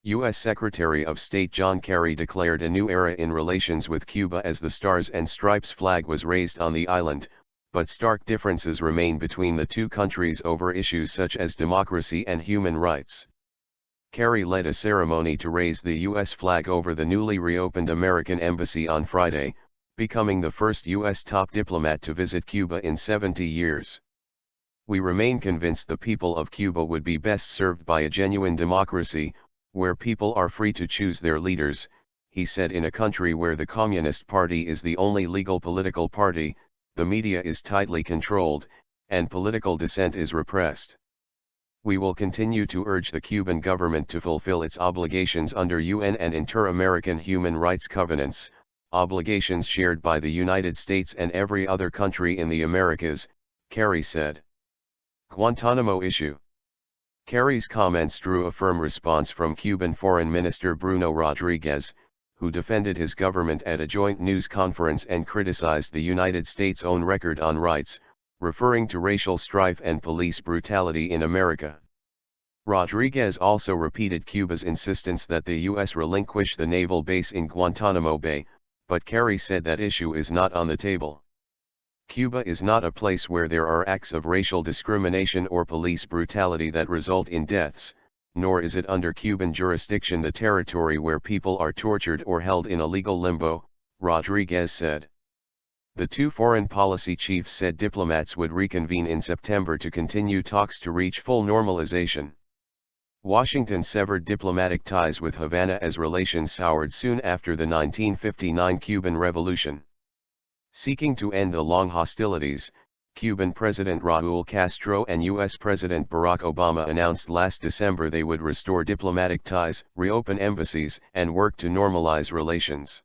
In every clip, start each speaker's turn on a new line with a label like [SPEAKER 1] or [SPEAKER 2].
[SPEAKER 1] U.S. Secretary of State John Kerry declared a new era in relations with Cuba as the Stars and Stripes flag was raised on the island, but stark differences remain between the two countries over issues such as democracy and human rights. Kerry led a ceremony to raise the U.S. flag over the newly reopened American embassy on Friday, becoming the first U.S. top diplomat to visit Cuba in 70 years. "We remain convinced the people of Cuba would be best served by a genuine democracy, where people are free to choose their leaders," he said. "In a country where the Communist Party is the only legal political party, the media is tightly controlled, and political dissent is repressed. We will continue to urge the Cuban government to fulfill its obligations under UN and inter-American human rights covenants, obligations shared by the United States and every other country in the Americas," Kerry said. Guantanamo issue. Kerry's comments drew a firm response from Cuban Foreign Minister Bruno Rodriguez, who defended his government at a joint news conference and criticized the United States' own record on rights, referring to racial strife and police brutality in America. Rodriguez also repeated Cuba's insistence that the U.S. relinquish the naval base in Guantanamo Bay, but Kerry said that issue is not on the table. "Cuba is not a place where there are acts of racial discrimination or police brutality that result in deaths, nor is it under Cuban jurisdiction the territory where people are tortured or held in a legal limbo," Rodriguez said. The two foreign policy chiefs said diplomats would reconvene in September to continue talks to reach full normalization. Washington severed diplomatic ties with Havana as relations soured soon after the 1959 Cuban Revolution. Seeking to end the long hostilities, Cuban President Raúl Castro and U.S. President Barack Obama announced last December they would restore diplomatic ties, reopen embassies, and work to normalize relations.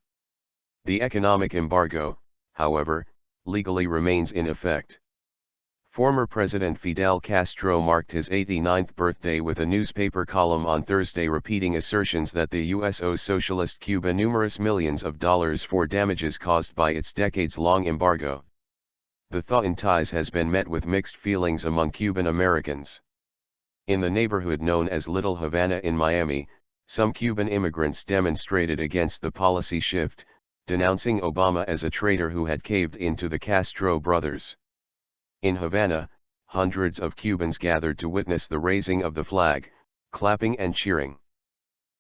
[SPEAKER 1] The economic embargo, however, legally remains in effect. Former President Fidel Castro marked his 89th birthday with a newspaper column on Thursday repeating assertions that the U.S. owes Socialist Cuba numerous millions of dollars for damages caused by its decades-long embargo. The thaw in ties has been met with mixed feelings among Cuban Americans. In the neighborhood known as Little Havana in Miami, some Cuban immigrants demonstrated against the policy shift, denouncing Obama as a traitor who had caved into the Castro brothers. In Havana, hundreds of Cubans gathered to witness the raising of the flag, clapping and cheering.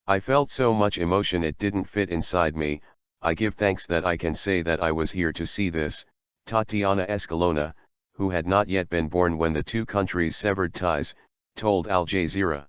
[SPEAKER 1] "I felt so much emotion it didn't fit inside me. I give thanks that I can say that I was here to see this," Tatiana Escalona, who had not yet been born when the two countries severed ties, told Al Jazeera.